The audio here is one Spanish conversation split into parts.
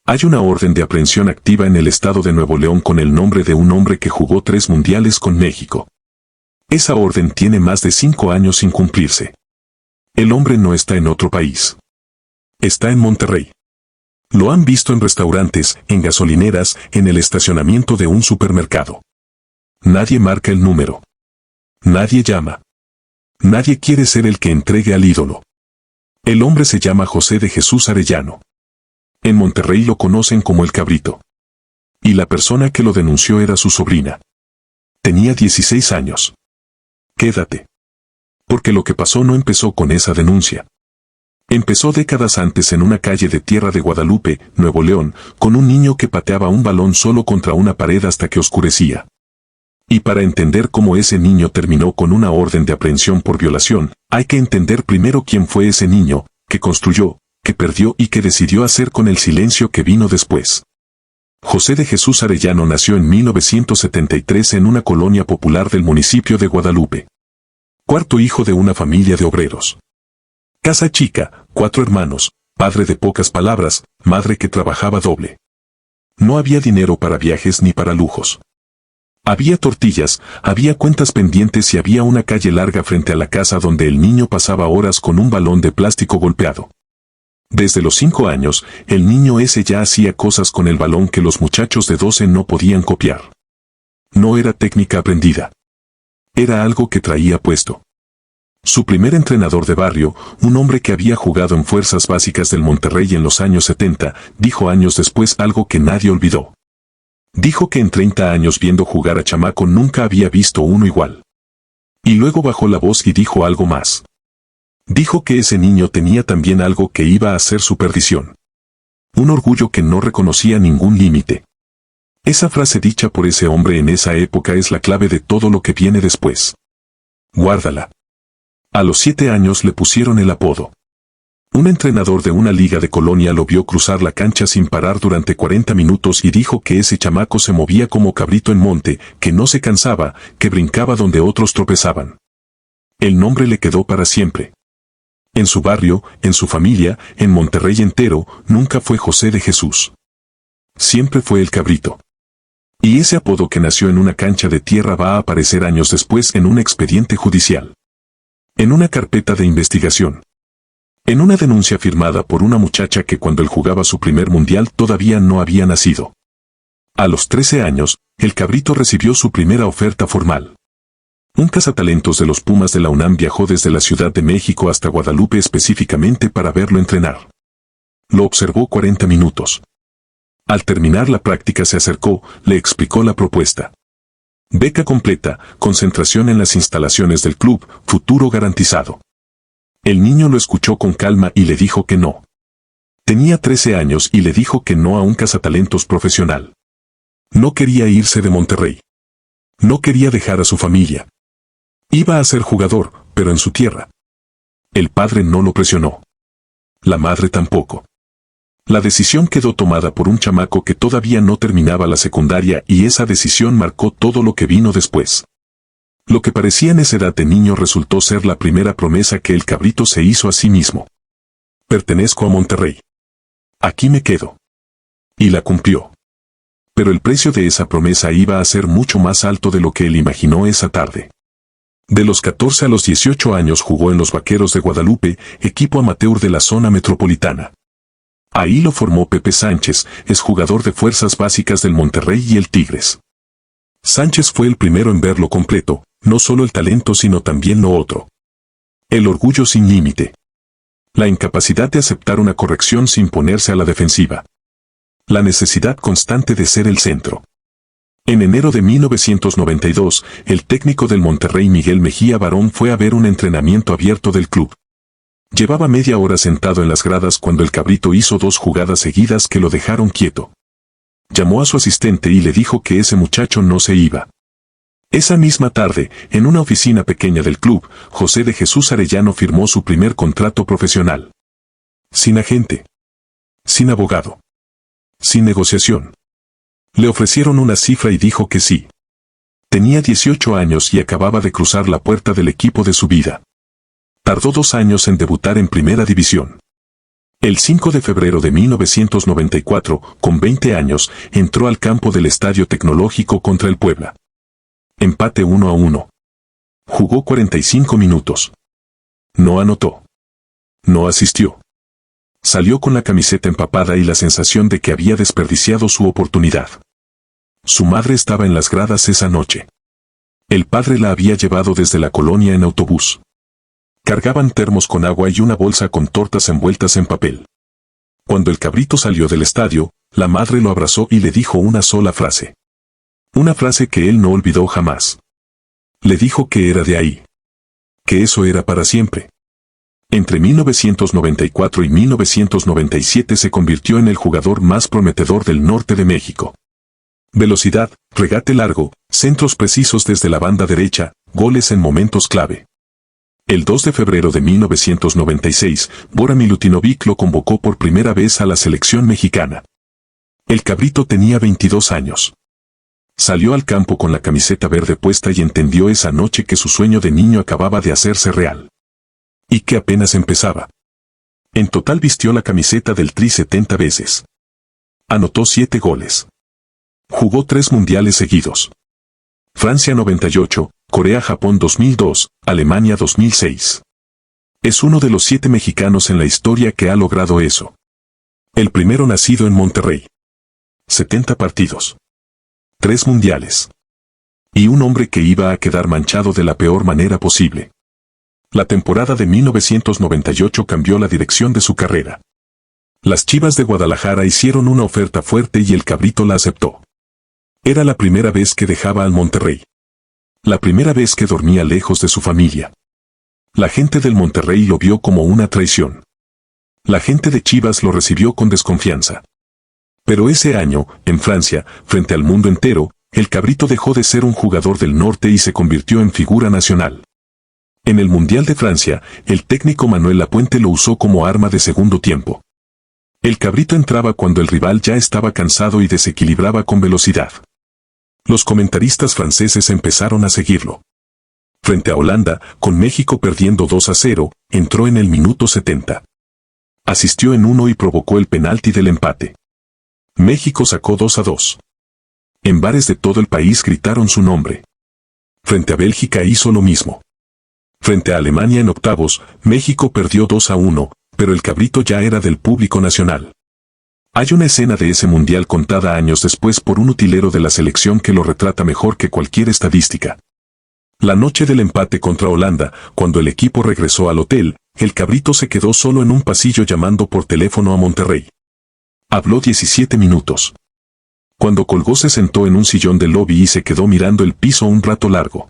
Hay una orden de aprehensión activa en el estado de Nuevo León con el nombre de un hombre que jugó 3 mundiales con México. Esa orden tiene más de 5 años sin cumplirse. El hombre no está en otro país. Está en Monterrey. Lo han visto en restaurantes, en gasolineras, en el estacionamiento de un supermercado. Nadie marca el número. Nadie llama. Nadie quiere ser el que entregue al ídolo. El hombre se llama José de Jesús Arellano. En Monterrey lo conocen como el Cabrito. Y la persona que lo denunció era su sobrina. Tenía 16 años. Quédate. Porque lo que pasó no empezó con esa denuncia. Empezó décadas antes en una calle de Tierra de Guadalupe, Nuevo León, con un niño que pateaba un balón solo contra una pared hasta que oscurecía. Y para entender cómo ese niño terminó con una orden de aprehensión por violación, hay que entender primero quién fue ese niño, que construyó, que perdió y que decidió hacer con el silencio que vino después. José de Jesús Arellano nació en 1973 en una colonia popular del municipio de Guadalupe. Cuarto hijo de una familia de obreros. Casa chica, 4 hermanos, padre de pocas palabras, madre que trabajaba doble. No había dinero para viajes ni para lujos. Había tortillas, había cuentas pendientes y había una calle larga frente a la casa donde el niño pasaba horas con un balón de plástico golpeado. Desde los 5 años, el niño ese ya hacía cosas con el balón que los muchachos de 12 no podían copiar. No era técnica aprendida. Era algo que traía puesto. Su primer entrenador de barrio, un hombre que había jugado en fuerzas básicas del Monterrey en los años 70, dijo años después algo que nadie olvidó. Dijo que en 30 años viendo jugar a chamaco nunca había visto uno igual. Y luego bajó la voz y dijo algo más. Dijo que ese niño tenía también algo que iba a ser su perdición. Un orgullo que no reconocía ningún límite. Esa frase dicha por ese hombre en esa época es la clave de todo lo que viene después. Guárdala. A los 7 años le pusieron el apodo. Un entrenador de una liga de colonia lo vio cruzar la cancha sin parar durante 40 minutos y dijo que ese chamaco se movía como cabrito en monte, que no se cansaba, que brincaba donde otros tropezaban. El nombre le quedó para siempre. En su barrio, en su familia, en Monterrey entero, nunca fue José de Jesús. Siempre fue el Cabrito. Y ese apodo que nació en una cancha de tierra va a aparecer años después en un expediente judicial. En una carpeta de investigación. En una denuncia firmada por una muchacha que cuando él jugaba su primer mundial todavía no había nacido. A los 13 años, el Cabrito recibió su primera oferta formal. Un cazatalentos de los Pumas de la UNAM viajó desde la Ciudad de México hasta Guadalupe específicamente para verlo entrenar. Lo observó 40 minutos. Al terminar la práctica se acercó, le explicó la propuesta. Beca completa, concentración en las instalaciones del club, futuro garantizado. El niño lo escuchó con calma y le dijo que no. Tenía 13 años y le dijo que no a un cazatalentos profesional. No quería irse de Monterrey. No quería dejar a su familia. Iba a ser jugador, pero en su tierra. El padre no lo presionó. La madre tampoco. La decisión quedó tomada por un chamaco que todavía no terminaba la secundaria y esa decisión marcó todo lo que vino después. Lo que parecía necedad de niño resultó ser la primera promesa que el Cabrito se hizo a sí mismo. Pertenezco a Monterrey. Aquí me quedo. Y la cumplió. Pero el precio de esa promesa iba a ser mucho más alto de lo que él imaginó esa tarde. De los 14 a los 18 años jugó en los Vaqueros de Guadalupe, equipo amateur de la zona metropolitana. Ahí lo formó Pepe Sánchez, exjugador de fuerzas básicas del Monterrey y el Tigres. Sánchez fue el primero en verlo completo, no solo el talento sino también lo otro. El orgullo sin límite. La incapacidad de aceptar una corrección sin ponerse a la defensiva. La necesidad constante de ser el centro. En enero de 1992, el técnico del Monterrey Miguel Mejía Barón fue a ver un entrenamiento abierto del club. Llevaba media hora sentado en las gradas cuando el Cabrito hizo 2 jugadas seguidas que lo dejaron quieto. Llamó a su asistente y le dijo que ese muchacho no se iba. Esa misma tarde, en una oficina pequeña del club, José de Jesús Arellano firmó su primer contrato profesional. Sin agente. Sin abogado. Sin negociación. Le ofrecieron una cifra y dijo que sí. Tenía 18 años y acababa de cruzar la puerta del equipo de su vida. Tardó 2 años en debutar en primera división. El 5 de febrero de 1994, con 20 años, entró al campo del Estadio Tecnológico contra el Puebla. Empate 1-1. Jugó 45 minutos. No anotó. No asistió. Salió con la camiseta empapada y la sensación de que había desperdiciado su oportunidad. Su madre estaba en las gradas esa noche. El padre la había llevado desde la colonia en autobús. Cargaban termos con agua y una bolsa con tortas envueltas en papel. Cuando el cabrito salió del estadio, la madre lo abrazó y le dijo una sola frase. Una frase que él no olvidó jamás. Le dijo que era de ahí. Que eso era para siempre. Entre 1994 y 1997 se convirtió en el jugador más prometedor del norte de México. Velocidad, regate largo, centros precisos desde la banda derecha, goles en momentos clave. El 2 de febrero de 1996, Bora Milutinovic lo convocó por primera vez a la selección mexicana. El cabrito tenía 22 años. Salió al campo con la camiseta verde puesta y entendió esa noche que su sueño de niño acababa de hacerse real. Y que apenas empezaba. En total vistió la camiseta del Tri 70 veces. Anotó 7 goles. Jugó 3 mundiales seguidos. Francia 98, Corea-Japón 2002, Alemania 2006. Es uno de los 7 mexicanos en la historia que ha logrado eso. El primero nacido en Monterrey. 70 partidos. 3 mundiales. Y un hombre que iba a quedar manchado de la peor manera posible. La temporada de 1998 cambió la dirección de su carrera. Las Chivas de Guadalajara hicieron una oferta fuerte y el cabrito la aceptó. Era la primera vez que dejaba al Monterrey. La primera vez que dormía lejos de su familia. La gente del Monterrey lo vio como una traición. La gente de Chivas lo recibió con desconfianza. Pero ese año, en Francia, frente al mundo entero, el cabrito dejó de ser un jugador del norte y se convirtió en figura nacional. En el Mundial de Francia, el técnico Manuel Lapuente lo usó como arma de segundo tiempo. El cabrito entraba cuando el rival ya estaba cansado y desequilibraba con velocidad. Los comentaristas franceses empezaron a seguirlo. Frente a Holanda, con México perdiendo 2-0, entró en el minuto 70. Asistió en uno y provocó el penalti del empate. México sacó 2-2. En bares de todo el país gritaron su nombre. Frente a Bélgica hizo lo mismo. Frente a Alemania en octavos, México perdió 2-1, pero el cabrito ya era del público nacional. Hay una escena de ese mundial contada años después por un utilero de la selección que lo retrata mejor que cualquier estadística. La noche del empate contra Holanda, cuando el equipo regresó al hotel, el cabrito se quedó solo en un pasillo llamando por teléfono a Monterrey. Habló 17 minutos. Cuando colgó se sentó en un sillón del lobby y se quedó mirando el piso un rato largo.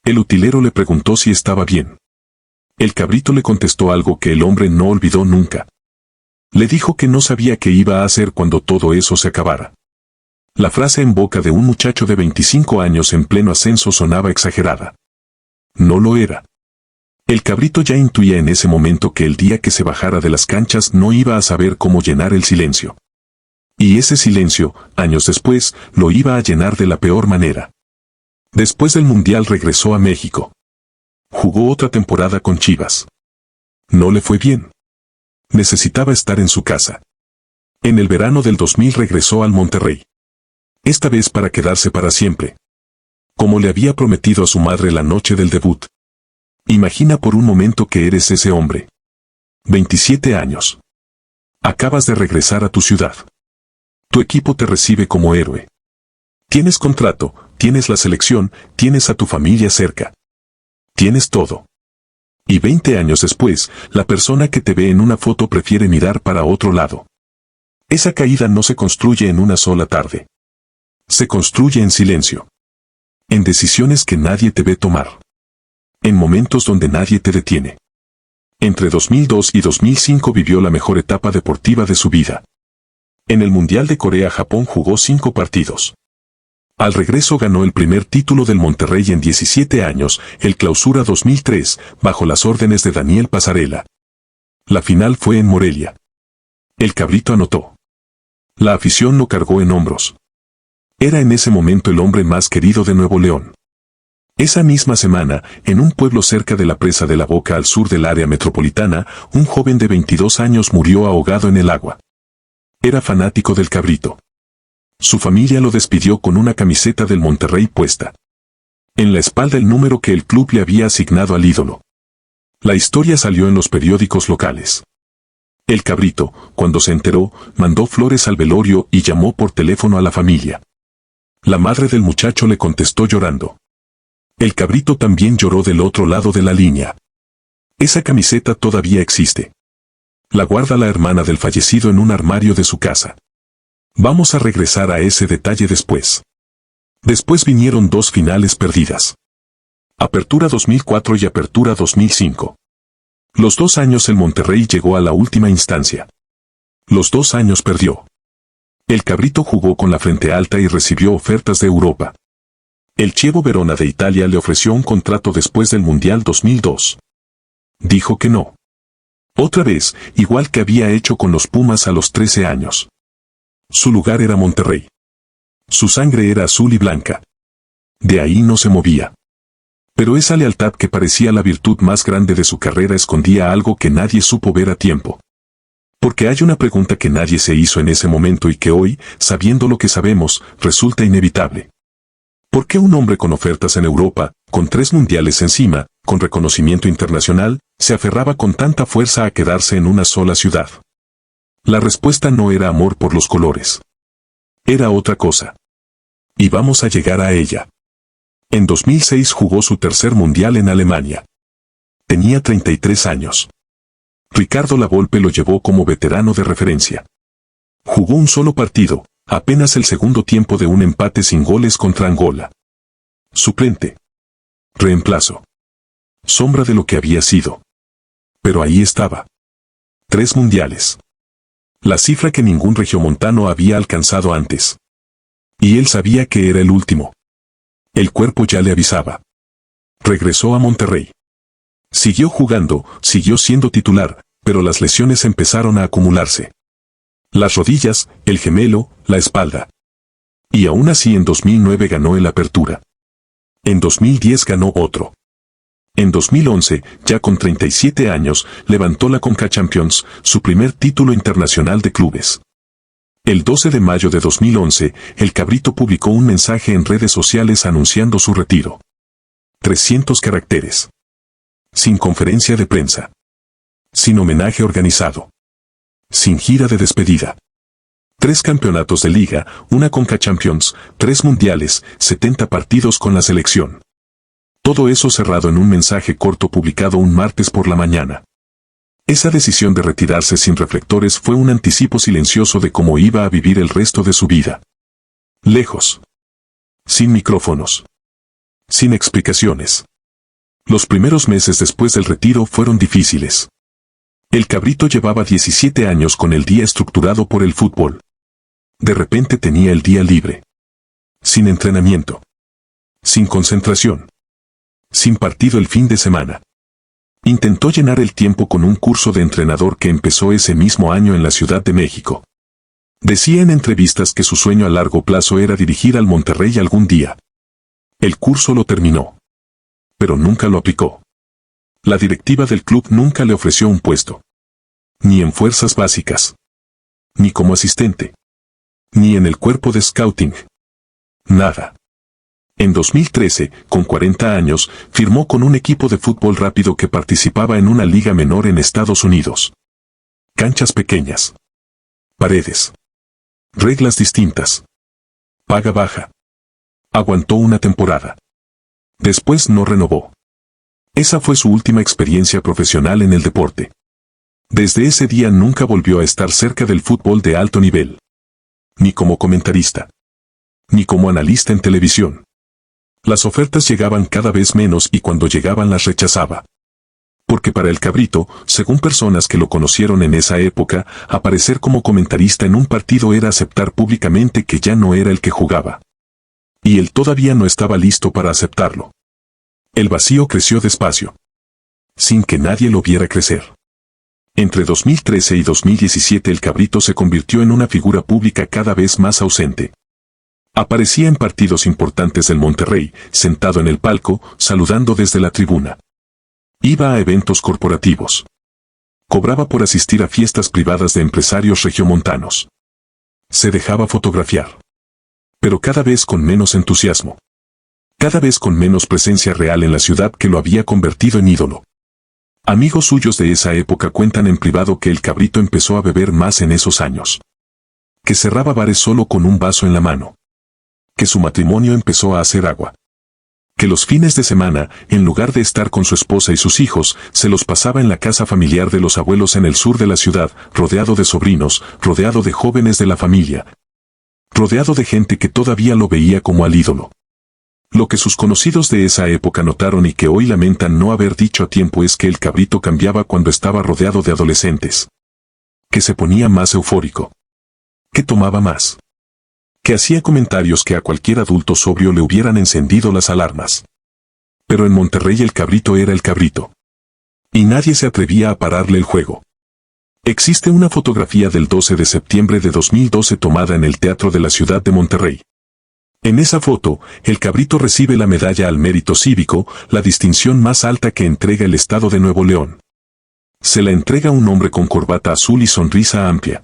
El utilero le preguntó si estaba bien. El cabrito le contestó algo que el hombre no olvidó nunca. Le dijo que no sabía qué iba a hacer cuando todo eso se acabara. La frase en boca de un muchacho de 25 años en pleno ascenso sonaba exagerada. No lo era. El cabrito ya intuía en ese momento que el día que se bajara de las canchas no iba a saber cómo llenar el silencio. Y ese silencio, años después, lo iba a llenar de la peor manera. Después del Mundial regresó a México. Jugó otra temporada con Chivas. No le fue bien. Necesitaba estar en su casa. En el verano del 2000 regresó al Monterrey. Esta vez para quedarse para siempre. Como le había prometido a su madre la noche del debut. Imagina por un momento que eres ese hombre. 27 años. Acabas de regresar a tu ciudad. Tu equipo te recibe como héroe. Tienes contrato, tienes la selección, tienes a tu familia cerca. Tienes todo. Y 20 años después, la persona que te ve en una foto prefiere mirar para otro lado. Esa caída no se construye en una sola tarde. Se construye en silencio. En decisiones que nadie te ve tomar. En momentos donde nadie te detiene. Entre 2002 y 2005 vivió la mejor etapa deportiva de su vida. En el Mundial de Corea-Japón jugó 5 partidos. Al regreso ganó el primer título del Monterrey en 17 años, el Clausura 2003, bajo las órdenes de Daniel Pasarela. La final fue en Morelia. El cabrito anotó. La afición lo cargó en hombros. Era en ese momento el hombre más querido de Nuevo León. Esa misma semana, en un pueblo cerca de la presa de la Boca al sur del área metropolitana, un joven de 22 años murió ahogado en el agua. Era fanático del Cabrito. Su familia lo despidió con una camiseta del Monterrey puesta. En la espalda el número que el club le había asignado al ídolo. La historia salió en los periódicos locales. El Cabrito, cuando se enteró, mandó flores al velorio y llamó por teléfono a la familia. La madre del muchacho le contestó llorando. El Cabrito también lloró del otro lado de la línea. Esa camiseta todavía existe. La guarda la hermana del fallecido en un armario de su casa. Vamos a regresar a ese detalle después. Después vinieron dos finales perdidas. Apertura 2004 y Apertura 2005. Los 2 años el Monterrey llegó a la última instancia. Los 2 años perdió. El Cabrito jugó con la frente alta y recibió ofertas de Europa. El Chievo Verona de Italia le ofreció un contrato después del Mundial 2002. Dijo que no. Otra vez, igual que había hecho con los Pumas a los 13 años. Su lugar era Monterrey. Su sangre era azul y blanca. De ahí no se movía. Pero esa lealtad que parecía la virtud más grande de su carrera escondía algo que nadie supo ver a tiempo. Porque hay una pregunta que nadie se hizo en ese momento y que hoy, sabiendo lo que sabemos, resulta inevitable. ¿Por qué un hombre con ofertas en Europa, con 3 mundiales encima, con reconocimiento internacional, se aferraba con tanta fuerza a quedarse en una sola ciudad? La respuesta no era amor por los colores. Era otra cosa. Y vamos a llegar a ella. En 2006 jugó su tercer mundial en Alemania. Tenía 33 años. Ricardo Lavolpe lo llevó como veterano de referencia. Jugó un solo partido, apenas el segundo tiempo de un empate sin goles contra Angola. Suplente. Reemplazo. Sombra de lo que había sido. Pero ahí estaba. 3 mundiales. La cifra que ningún regiomontano había alcanzado antes. Y él sabía que era el último. El cuerpo ya le avisaba. Regresó a Monterrey. Siguió jugando, siguió siendo titular, pero las lesiones empezaron a acumularse. Las rodillas, el gemelo, la espalda. Y aún así en 2009 ganó el Apertura. En 2010 ganó otro. En 2011, ya con 37 años, levantó la Conca Champions, su primer título internacional de clubes. El 12 de mayo de 2011, el Cabrito publicó un mensaje en redes sociales anunciando su retiro. 300 caracteres. Sin conferencia de prensa. Sin homenaje organizado. Sin gira de despedida. 3 campeonatos de liga, una Conca Champions, 3 mundiales, 70 partidos con la selección. Todo eso cerrado en un mensaje corto publicado un martes por la mañana. Esa decisión de retirarse sin reflectores fue un anticipo silencioso de cómo iba a vivir el resto de su vida. Lejos. Sin micrófonos. Sin explicaciones. Los primeros meses después del retiro fueron difíciles. El Cabrito llevaba 17 años con el día estructurado por el fútbol. De repente tenía el día libre. Sin entrenamiento. Sin concentración. Sin partido el fin de semana. Intentó llenar el tiempo con un curso de entrenador que empezó ese mismo año en la Ciudad de México. Decía en entrevistas que su sueño a largo plazo era dirigir al Monterrey algún día. El curso lo terminó. Pero nunca lo aplicó. La directiva del club nunca le ofreció un puesto. Ni en fuerzas básicas. Ni como asistente. Ni en el cuerpo de scouting. Nada. En 2013, con 40 años, firmó con un equipo de fútbol rápido que participaba en una liga menor en Estados Unidos. Canchas pequeñas. Paredes. Reglas distintas. Paga baja. Aguantó una temporada. Después no renovó. Esa fue su última experiencia profesional en el deporte. Desde ese día nunca volvió a estar cerca del fútbol de alto nivel. Ni como comentarista. Ni como analista en televisión. Las ofertas llegaban cada vez menos y cuando llegaban las rechazaba. Porque para el Cabrito, según personas que lo conocieron en esa época, aparecer como comentarista en un partido era aceptar públicamente que ya no era el que jugaba. Y él todavía no estaba listo para aceptarlo. El vacío creció despacio. Sin que nadie lo viera crecer. Entre 2013 y 2017 el Cabrito se convirtió en una figura pública cada vez más ausente. Aparecía en partidos importantes del Monterrey, sentado en el palco, saludando desde la tribuna. Iba a eventos corporativos. Cobraba por asistir a fiestas privadas de empresarios regiomontanos. Se dejaba fotografiar. Pero cada vez con menos entusiasmo. Cada vez con menos presencia real en la ciudad que lo había convertido en ídolo. Amigos suyos de esa época cuentan en privado que el Cabrito empezó a beber más en esos años. Que cerraba bares solo con un vaso en la mano. Que su matrimonio empezó a hacer agua. Que los fines de semana, en lugar de estar con su esposa y sus hijos, se los pasaba en la casa familiar de los abuelos en el sur de la ciudad, rodeado de sobrinos, rodeado de jóvenes de la familia, rodeado de gente que todavía lo veía como al ídolo. Lo que sus conocidos de esa época notaron y que hoy lamentan no haber dicho a tiempo es que el Cabrito cambiaba cuando estaba rodeado de adolescentes. Que se ponía más eufórico. Que tomaba más. Que hacía comentarios que a cualquier adulto sobrio le hubieran encendido las alarmas. Pero en Monterrey el Cabrito era el Cabrito. Y nadie se atrevía a pararle el juego. Existe una fotografía del 12 de septiembre de 2012 tomada en el Teatro de la Ciudad de Monterrey. En esa foto, el Cabrito recibe la medalla al mérito cívico, la distinción más alta que entrega el Estado de Nuevo León. Se la entrega un hombre con corbata azul y sonrisa amplia.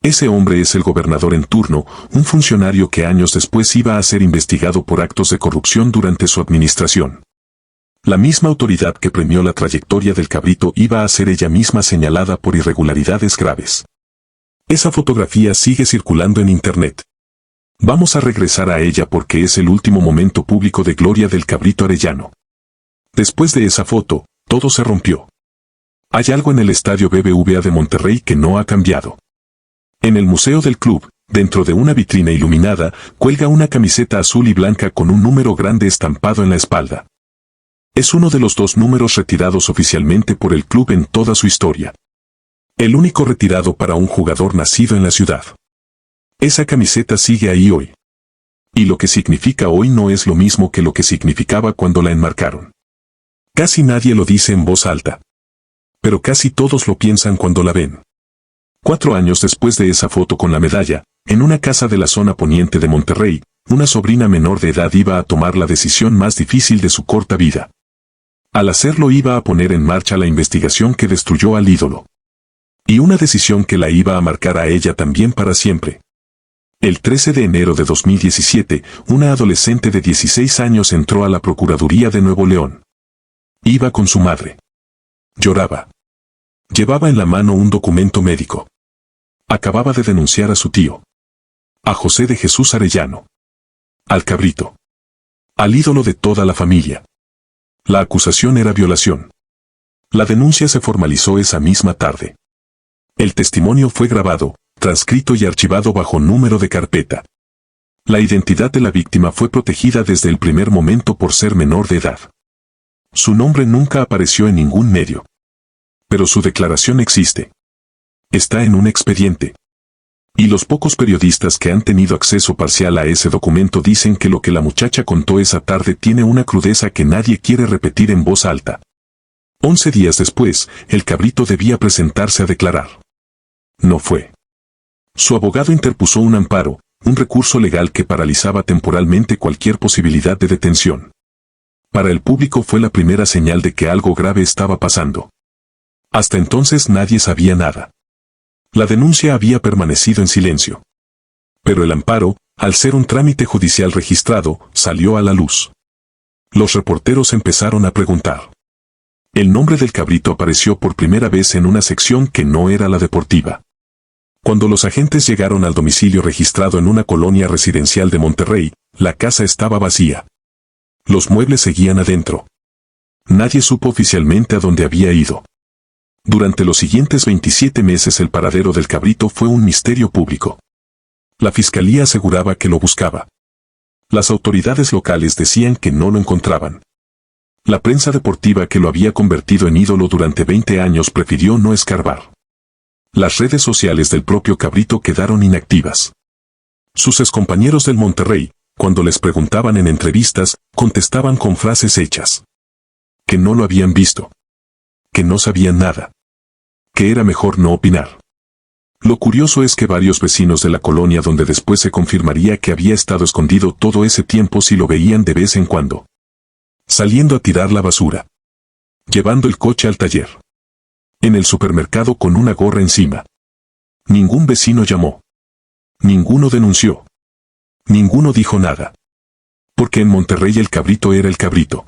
Ese hombre es el gobernador en turno, un funcionario que años después iba a ser investigado por actos de corrupción durante su administración. La misma autoridad que premió la trayectoria del Cabrito iba a ser ella misma señalada por irregularidades graves. Esa fotografía sigue circulando en Internet. Vamos a regresar a ella porque es el último momento público de gloria del Cabrito Arellano. Después de esa foto, todo se rompió. Hay algo en el estadio BBVA de Monterrey que no ha cambiado. En el museo del club, dentro de una vitrina iluminada, cuelga una camiseta azul y blanca con un número grande estampado en la espalda. Es uno de los 2 números retirados oficialmente por el club en toda su historia. El único retirado para un jugador nacido en la ciudad. Esa camiseta sigue ahí hoy. Y lo que significa hoy no es lo mismo que lo que significaba cuando la enmarcaron. Casi nadie lo dice en voz alta. Pero casi todos lo piensan cuando la ven. 4 años después de esa foto con la medalla, en una casa de la zona poniente de Monterrey, una sobrina menor de edad iba a tomar la decisión más difícil de su corta vida. Al hacerlo iba a poner en marcha la investigación que destruyó al ídolo. Y una decisión que la iba a marcar a ella también para siempre. El 13 de enero de 2017, una adolescente de 16 años entró a la Procuraduría de Nuevo León. Iba con su madre. Lloraba. Llevaba en la mano un documento médico. Acababa de denunciar a su tío. A José de Jesús Arellano. Al Cabrito. Al ídolo de toda la familia. La acusación era violación. La denuncia se formalizó esa misma tarde. El testimonio fue grabado, transcrito y archivado bajo número de carpeta. La identidad de la víctima fue protegida desde el primer momento por ser menor de edad. Su nombre nunca apareció en ningún medio. Pero su declaración existe. Está en un expediente. Y los pocos periodistas que han tenido acceso parcial a ese documento dicen que lo que la muchacha contó esa tarde tiene una crudeza que nadie quiere repetir en voz alta. 11 días después, el Cabrito debía presentarse a declarar. No fue. Su abogado interpuso un amparo, un recurso legal que paralizaba temporalmente cualquier posibilidad de detención. Para el público fue la primera señal de que algo grave estaba pasando. Hasta entonces nadie sabía nada. La denuncia había permanecido en silencio. Pero el amparo, al ser un trámite judicial registrado, salió a la luz. Los reporteros empezaron a preguntar. El nombre del Cabrito apareció por primera vez en una sección que no era la deportiva. Cuando los agentes llegaron al domicilio registrado en una colonia residencial de Monterrey, la casa estaba vacía. Los muebles seguían adentro. Nadie supo oficialmente a dónde había ido. Durante los siguientes 27 meses el paradero del Cabrito fue un misterio público. La fiscalía aseguraba que lo buscaba. Las autoridades locales decían que no lo encontraban. La prensa deportiva que lo había convertido en ídolo durante 20 años prefirió no escarbar. Las redes sociales del propio Cabrito quedaron inactivas. Sus excompañeros del Monterrey, cuando les preguntaban en entrevistas, contestaban con frases hechas. Que no lo habían visto. Que no sabían nada. Que era mejor no opinar. Lo curioso es que varios vecinos de la colonia donde después se confirmaría que había estado escondido todo ese tiempo sí lo veían de vez en cuando. Saliendo a tirar la basura. Llevando el coche al taller. En el supermercado con una gorra encima. Ningún vecino llamó. Ninguno denunció. Ninguno dijo nada. Porque en Monterrey el cabrito era el cabrito.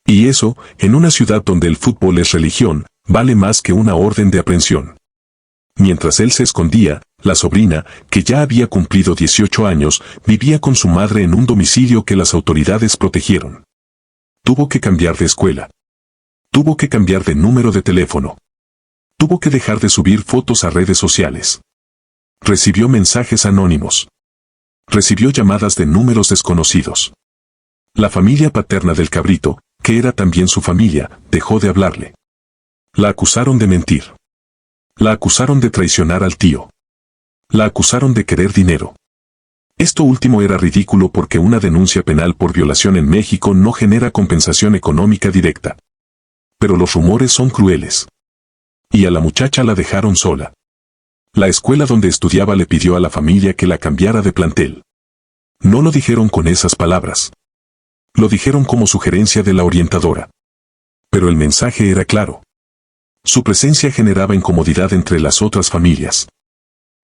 Y eso, en una ciudad donde el fútbol es religión, vale más que una orden de aprehensión. Mientras él se escondía, la sobrina, que ya había cumplido 18 años, vivía con su madre en un domicilio que las autoridades protegieron. Tuvo que cambiar de escuela. Tuvo que cambiar de número de teléfono. Tuvo que dejar de subir fotos a redes sociales. Recibió mensajes anónimos. Recibió llamadas de números desconocidos. La familia paterna del cabrito, que era también su familia, dejó de hablarle. La acusaron de mentir. La acusaron de traicionar al tío. La acusaron de querer dinero. Esto último era ridículo porque una denuncia penal por violación en México no genera compensación económica directa. Pero los rumores son crueles. Y a la muchacha la dejaron sola. La escuela donde estudiaba le pidió a la familia que la cambiara de plantel. No lo dijeron con esas palabras. Lo dijeron como sugerencia de la orientadora. Pero el mensaje era claro. Su presencia generaba incomodidad entre las otras familias.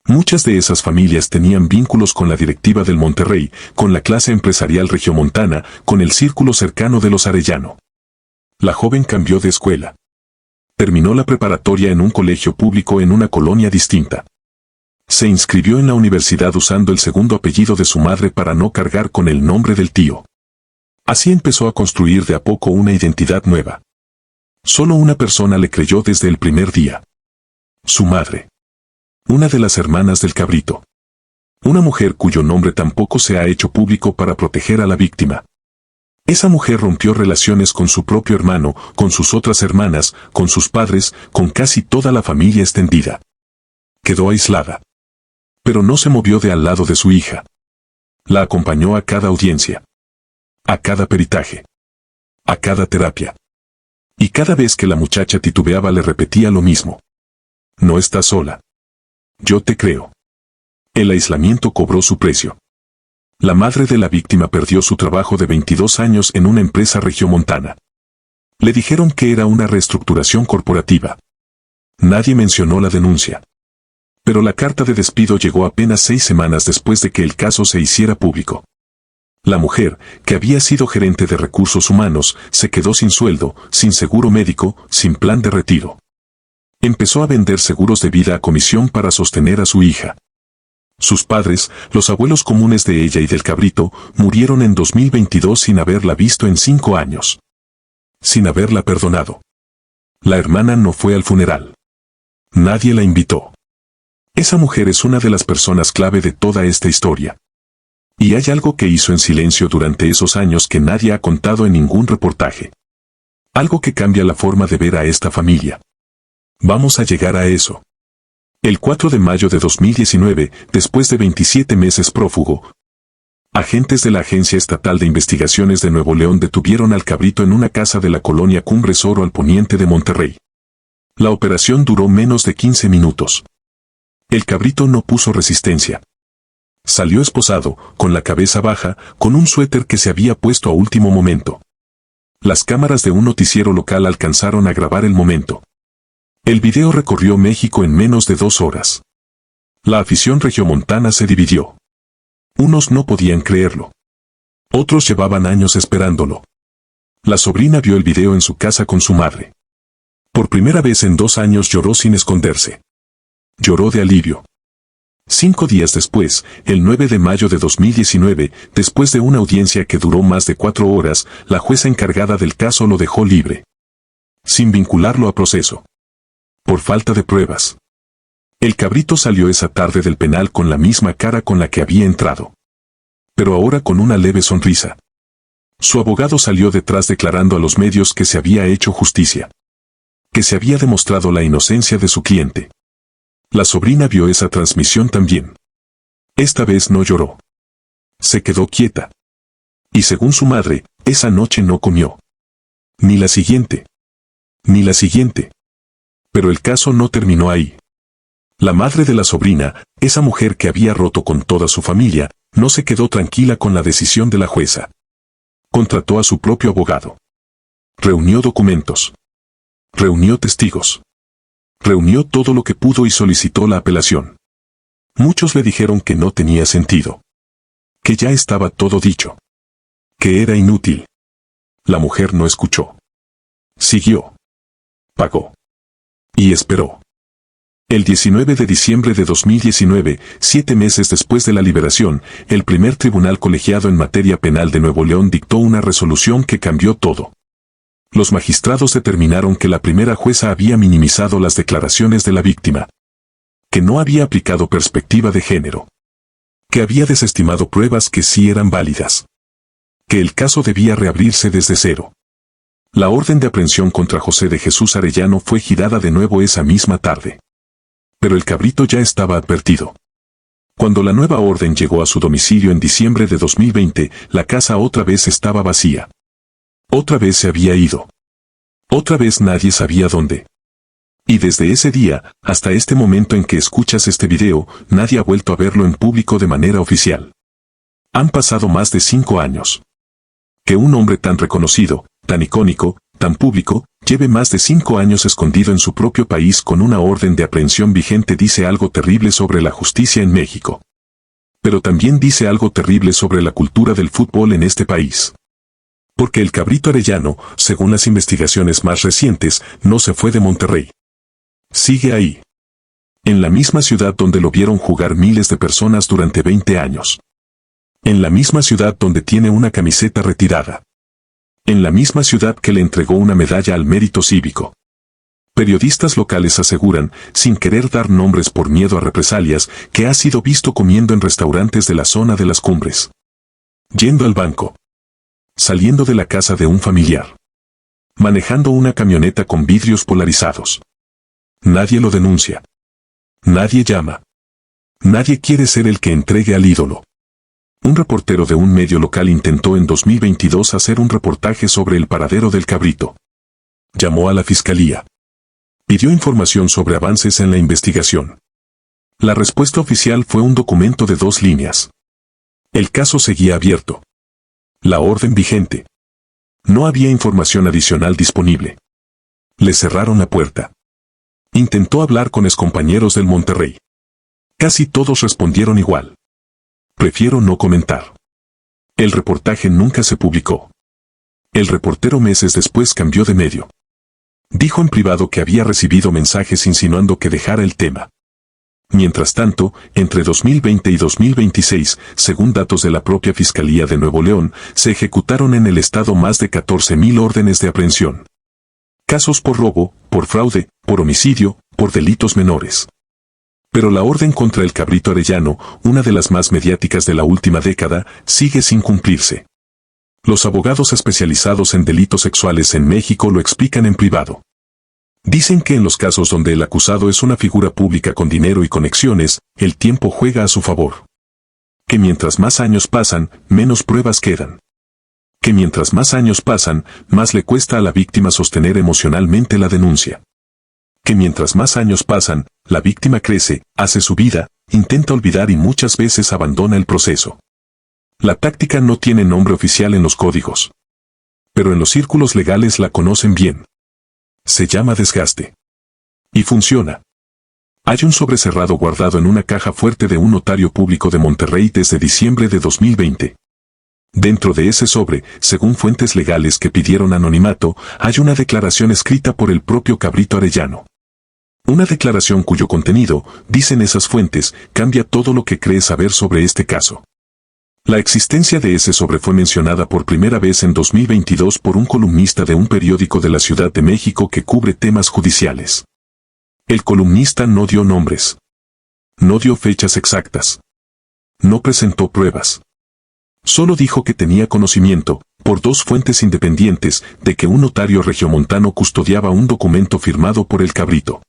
Muchas de esas familias tenían vínculos con la directiva del Monterrey, con la clase empresarial regiomontana, con el círculo cercano de los Arellano. La joven cambió de escuela. Terminó la preparatoria en un colegio público en una colonia distinta. Se inscribió en la universidad usando el segundo apellido de su madre para no cargar con el nombre del tío. Así empezó a construir de a poco una identidad nueva. Solo una persona le creyó desde el primer día. Su madre. Una de las hermanas del cabrito. Una mujer cuyo nombre tampoco se ha hecho público para proteger a la víctima. Esa mujer rompió relaciones con su propio hermano, con sus otras hermanas, con sus padres, con casi toda la familia extendida. Quedó aislada. Pero no se movió de al lado de su hija. La acompañó a cada audiencia. A cada peritaje. A cada terapia. Y cada vez que la muchacha titubeaba le repetía lo mismo. No estás sola. Yo te creo. El aislamiento cobró su precio. La madre de la víctima perdió su trabajo de 22 años en una empresa regiomontana. Le dijeron que era una reestructuración corporativa. Nadie mencionó la denuncia. Pero la carta de despido llegó apenas 6 semanas después de que el caso se hiciera público. La mujer, que había sido gerente de recursos humanos, se quedó sin sueldo, sin seguro médico, sin plan de retiro. Empezó a vender seguros de vida a comisión para sostener a su hija. Sus padres, los abuelos comunes de ella y del cabrito, murieron en 2022 sin haberla visto en 5 años. Sin haberla perdonado. La hermana no fue al funeral. Nadie la invitó. Esa mujer es una de las personas clave de toda esta historia. Y hay algo que hizo en silencio durante esos años que nadie ha contado en ningún reportaje. Algo que cambia la forma de ver a esta familia. Vamos a llegar a eso. El 4 de mayo de 2019, después de 27 meses prófugo, agentes de la Agencia Estatal de Investigaciones de Nuevo León detuvieron al cabrito en una casa de la colonia Cumbres Oro al poniente de Monterrey. La operación duró menos de 15 minutos. El cabrito no puso resistencia. Salió esposado, con la cabeza baja, con un suéter que se había puesto a último momento. Las cámaras de un noticiero local alcanzaron a grabar el momento. El video recorrió México en menos de 2 horas. La afición regiomontana se dividió. Unos no podían creerlo. Otros llevaban años esperándolo. La sobrina vio el video en su casa con su madre. Por primera vez en 2 años lloró sin esconderse. Lloró de alivio. 5 días después, el 9 de mayo de 2019, después de una audiencia que duró más de 4 horas, la jueza encargada del caso lo dejó libre. Sin vincularlo a proceso. Por falta de pruebas. El cabrito salió esa tarde del penal con la misma cara con la que había entrado. Pero ahora con una leve sonrisa. Su abogado salió detrás declarando a los medios que se había hecho justicia. Que se había demostrado la inocencia de su cliente. La sobrina vio esa transmisión también. Esta vez no lloró. Se quedó quieta. Y según su madre, esa noche no comió. Ni la siguiente. Ni la siguiente. Pero el caso no terminó ahí. La madre de la sobrina, esa mujer que había roto con toda su familia, no se quedó tranquila con la decisión de la jueza. Contrató a su propio abogado. Reunió documentos. Reunió testigos. Reunió todo lo que pudo y solicitó la apelación. Muchos le dijeron que no tenía sentido. Que ya estaba todo dicho. Que era inútil. La mujer no escuchó. Siguió. Pagó. Y esperó. El 19 de diciembre de 2019, 7 meses después de la liberación, el primer tribunal colegiado en materia penal de Nuevo León dictó una resolución que cambió todo. Los magistrados determinaron que la primera jueza había minimizado las declaraciones de la víctima. Que no había aplicado perspectiva de género. Que había desestimado pruebas que sí eran válidas. Que el caso debía reabrirse desde cero. La orden de aprehensión contra José de Jesús Arellano fue girada de nuevo esa misma tarde. Pero el cabrito ya estaba advertido. Cuando la nueva orden llegó a su domicilio en diciembre de 2020, la casa otra vez estaba vacía. Otra vez se había ido. Otra vez nadie sabía dónde. Y desde ese día, hasta este momento en que escuchas este video, nadie ha vuelto a verlo en público de manera oficial. Han pasado más de 5 años. Que un hombre tan reconocido, tan icónico, tan público, lleve más de 5 años escondido en su propio país con una orden de aprehensión vigente dice algo terrible sobre la justicia en México. Pero también dice algo terrible sobre la cultura del fútbol en este país. Porque el cabrito Arellano, según las investigaciones más recientes, no se fue de Monterrey. Sigue ahí. En la misma ciudad donde lo vieron jugar miles de personas durante 20 años. En la misma ciudad donde tiene una camiseta retirada. En la misma ciudad que le entregó una medalla al mérito cívico. Periodistas locales aseguran, sin querer dar nombres por miedo a represalias, que ha sido visto comiendo en restaurantes de la zona de las Cumbres. Yendo al banco. Saliendo de la casa de un familiar. Manejando una camioneta con vidrios polarizados. Nadie lo denuncia. Nadie llama. Nadie quiere ser el que entregue al ídolo. Un reportero de un medio local intentó en 2022 hacer un reportaje sobre el paradero del cabrito. Llamó a la fiscalía. Pidió información sobre avances en la investigación. La respuesta oficial fue un documento de 2 líneas. El caso seguía abierto. La orden vigente. No había información adicional disponible. Le cerraron la puerta. Intentó hablar con excompañeros del Monterrey. Casi todos respondieron igual. Prefiero no comentar. El reportaje nunca se publicó. El reportero meses después cambió de medio. Dijo en privado que había recibido mensajes insinuando que dejara el tema. Mientras tanto, entre 2020 y 2026, según datos de la propia Fiscalía de Nuevo León, se ejecutaron en el estado más de 14,000 órdenes de aprehensión. Casos por robo, por fraude, por homicidio, por delitos menores. Pero la orden contra el cabrito Arellano, una de las más mediáticas de la última década, sigue sin cumplirse. Los abogados especializados en delitos sexuales en México lo explican en privado. Dicen que en los casos donde el acusado es una figura pública con dinero y conexiones, el tiempo juega a su favor. Que mientras más años pasan, menos pruebas quedan. Que mientras más años pasan, más le cuesta a la víctima sostener emocionalmente la denuncia. Que mientras más años pasan, la víctima crece, hace su vida, intenta olvidar y muchas veces abandona el proceso. La táctica no tiene nombre oficial en los códigos. Pero en los círculos legales la conocen bien. Se llama desgaste. Y funciona. Hay un sobre cerrado guardado en una caja fuerte de un notario público de Monterrey desde diciembre de 2020. Dentro de ese sobre, según fuentes legales que pidieron anonimato, hay una declaración escrita por el propio cabrito Arellano. Una declaración cuyo contenido, dicen esas fuentes, cambia todo lo que crees saber sobre este caso. La existencia de ese sobre fue mencionada por primera vez en 2022 por un columnista de un periódico de la Ciudad de México que cubre temas judiciales. El columnista no dio nombres. No dio fechas exactas. No presentó pruebas. Solo dijo que tenía conocimiento, por 2 fuentes independientes, de que un notario regiomontano custodiaba un documento firmado por el cabrito.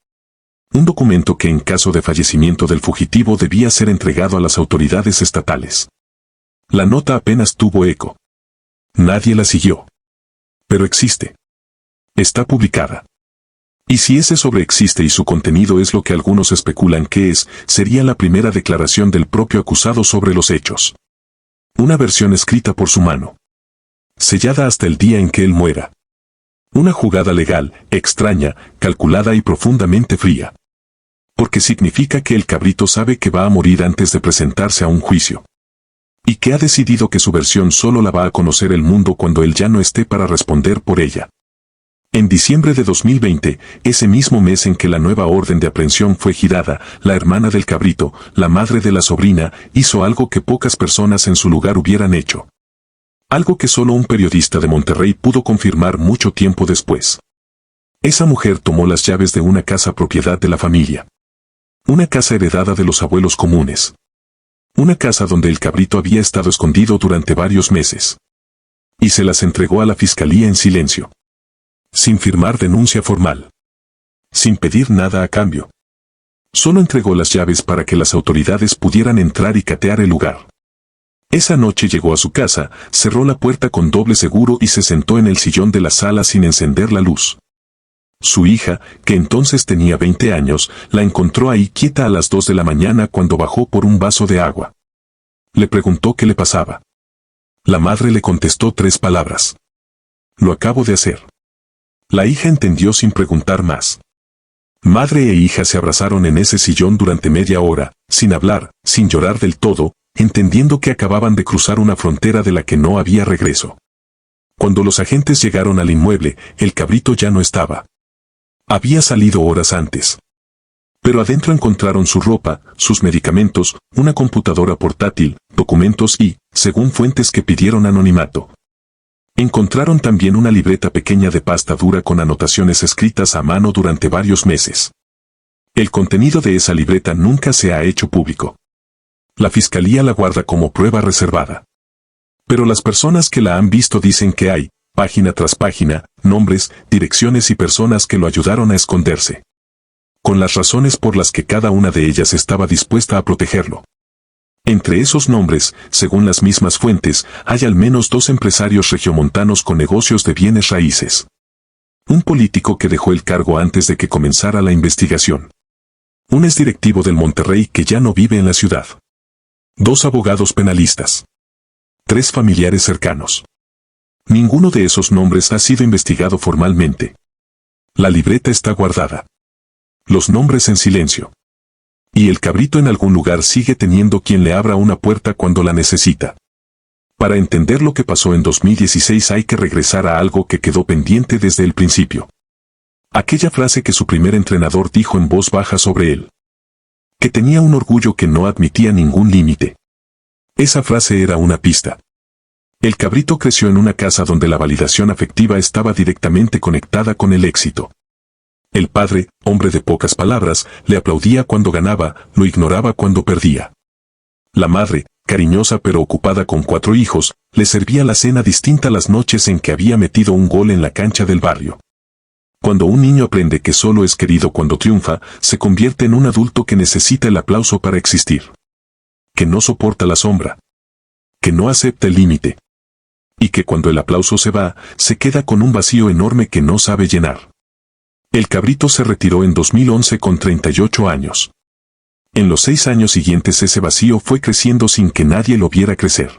Un documento que en caso de fallecimiento del fugitivo debía ser entregado a las autoridades estatales. La nota apenas tuvo eco. Nadie la siguió. Pero existe. Está publicada. Y si ese sobre existe y su contenido es lo que algunos especulan que es, sería la primera declaración del propio acusado sobre los hechos. Una versión escrita por su mano. Sellada hasta el día en que él muera. Una jugada legal, extraña, calculada y profundamente fría. Porque significa que el cabrito sabe que va a morir antes de presentarse a un juicio. Y que ha decidido que su versión solo la va a conocer el mundo cuando él ya no esté para responder por ella. En diciembre de 2020, ese mismo mes en que la nueva orden de aprehensión fue girada, la hermana del cabrito, la madre de la sobrina, hizo algo que pocas personas en su lugar hubieran hecho. Algo que solo un periodista de Monterrey pudo confirmar mucho tiempo después. Esa mujer tomó las llaves de una casa propiedad de la familia. Una casa heredada de los abuelos comunes. Una casa donde el cabrito había estado escondido durante varios meses. Y se las entregó a la fiscalía en silencio. Sin firmar denuncia formal. Sin pedir nada a cambio. Solo entregó las llaves para que las autoridades pudieran entrar y catear el lugar. Esa noche llegó a su casa, cerró la puerta con doble seguro y se sentó en el sillón de la sala sin encender la luz. Su hija, que entonces tenía 20 años, la encontró ahí quieta a las 2 de la mañana cuando bajó por un vaso de agua. Le preguntó qué le pasaba. La madre le contestó 3 palabras. Lo acabo de hacer. La hija entendió sin preguntar más. Madre e hija se abrazaron en ese sillón durante media hora, sin hablar, sin llorar del todo, entendiendo que acababan de cruzar una frontera de la que no había regreso. Cuando los agentes llegaron al inmueble, el cabrito ya no estaba. Había salido horas antes. Pero adentro encontraron su ropa, sus medicamentos, una computadora portátil, documentos y, según fuentes que pidieron anonimato, encontraron también una libreta pequeña de pasta dura con anotaciones escritas a mano durante varios meses. El contenido de esa libreta nunca se ha hecho público. La fiscalía la guarda como prueba reservada. Pero las personas que la han visto dicen que hay, página tras página, nombres, direcciones y personas que lo ayudaron a esconderse. Con las razones por las que cada una de ellas estaba dispuesta a protegerlo. Entre esos nombres, según las mismas fuentes, hay al menos 2 empresarios regiomontanos con negocios de bienes raíces. Un político que dejó el cargo antes de que comenzara la investigación. Un exdirectivo del Monterrey que ya no vive en la ciudad. 2 abogados penalistas. 3 familiares cercanos. Ninguno de esos nombres ha sido investigado formalmente. La libreta está guardada. Los nombres en silencio. Y el cabrito en algún lugar sigue teniendo quien le abra una puerta cuando la necesita. Para entender lo que pasó en 2016 hay que regresar a algo que quedó pendiente desde el principio. Aquella frase que su primer entrenador dijo en voz baja sobre él. Que tenía un orgullo que no admitía ningún límite. Esa frase era una pista. El cabrito creció en una casa donde la validación afectiva estaba directamente conectada con el éxito. El padre, hombre de pocas palabras, le aplaudía cuando ganaba, lo ignoraba cuando perdía. La madre, cariñosa pero ocupada con 4 hijos, le servía la cena distinta las noches en que había metido un gol en la cancha del barrio. Cuando un niño aprende que solo es querido cuando triunfa, se convierte en un adulto que necesita el aplauso para existir. Que no soporta la sombra. Que no acepta el límite. Y que cuando el aplauso se va, se queda con un vacío enorme que no sabe llenar. El cabrito se retiró en 2011 con 38 años. En los 6 años siguientes ese vacío fue creciendo sin que nadie lo viera crecer.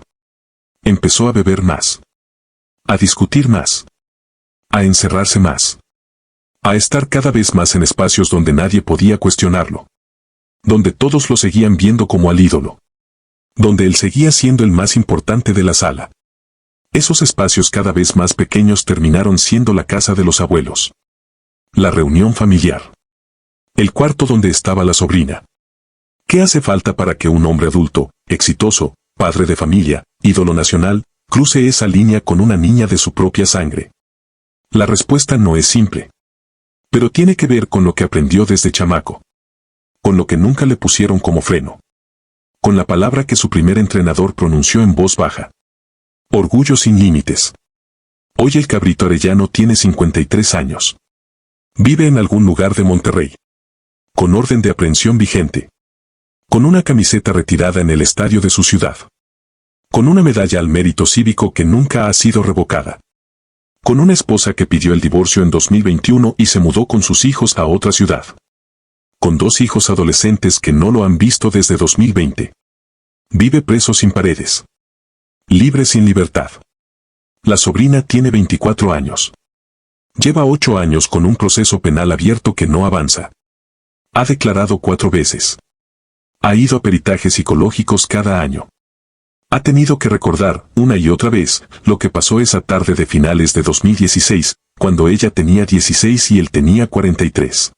Empezó a beber más. A discutir más. A encerrarse más. A estar cada vez más en espacios donde nadie podía cuestionarlo. Donde todos lo seguían viendo como al ídolo. Donde él seguía siendo el más importante de la sala. Esos espacios cada vez más pequeños terminaron siendo la casa de los abuelos. La reunión familiar. El cuarto donde estaba la sobrina. ¿Qué hace falta para que un hombre adulto, exitoso, padre de familia, ídolo nacional, cruce esa línea con una niña de su propia sangre? La respuesta no es simple. Pero tiene que ver con lo que aprendió desde chamaco. Con lo que nunca le pusieron como freno. Con la palabra que su primer entrenador pronunció en voz baja. Orgullo sin límites. Hoy el cabrito Arellano tiene 53 años. Vive en algún lugar de Monterrey. Con orden de aprehensión vigente. Con una camiseta retirada en el estadio de su ciudad. Con una medalla al mérito cívico que nunca ha sido revocada. Con una esposa que pidió el divorcio en 2021 y se mudó con sus hijos a otra ciudad. Con 2 hijos adolescentes que no lo han visto desde 2020. Vive preso sin paredes. Libre sin libertad. La sobrina tiene 24 años. Lleva 8 años con un proceso penal abierto que no avanza. Ha declarado 4 veces. Ha ido a peritajes psicológicos cada año. Ha tenido que recordar, una y otra vez, lo que pasó esa tarde de finales de 2016, cuando ella tenía 16 y él tenía 43.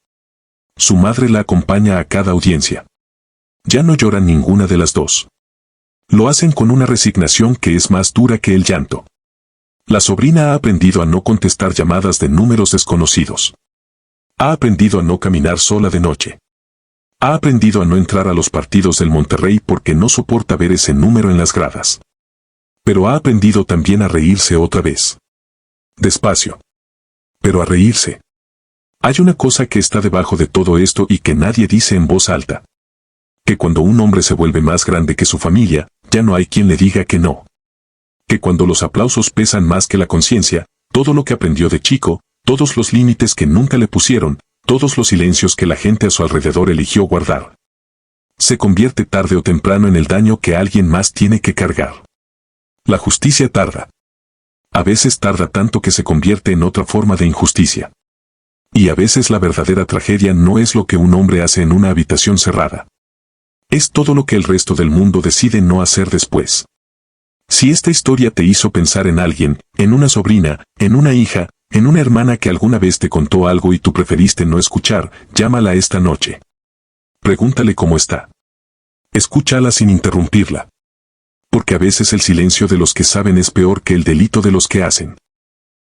Su madre la acompaña a cada audiencia. Ya no llora ninguna de las dos. Lo hacen con una resignación que es más dura que el llanto. La sobrina ha aprendido a no contestar llamadas de números desconocidos. Ha aprendido a no caminar sola de noche. Ha aprendido a no entrar a los partidos del Monterrey porque no soporta ver ese número en las gradas. Pero ha aprendido también a reírse otra vez. Despacio. Pero a reírse. Hay una cosa que está debajo de todo esto y que nadie dice en voz alta. Que cuando un hombre se vuelve más grande que su familia, ya no hay quien le diga que no. Que cuando los aplausos pesan más que la conciencia, todo lo que aprendió de chico, todos los límites que nunca le pusieron, todos los silencios que la gente a su alrededor eligió guardar, se convierte tarde o temprano en el daño que alguien más tiene que cargar. La justicia tarda. A veces tarda tanto que se convierte en otra forma de injusticia. Y a veces la verdadera tragedia no es lo que un hombre hace en una habitación cerrada. Es todo lo que el resto del mundo decide no hacer después. Si esta historia te hizo pensar en alguien, en una sobrina, en una hija, en una hermana que alguna vez te contó algo y tú preferiste no escuchar, llámala esta noche. Pregúntale cómo está. Escúchala sin interrumpirla. Porque a veces el silencio de los que saben es peor que el delito de los que hacen.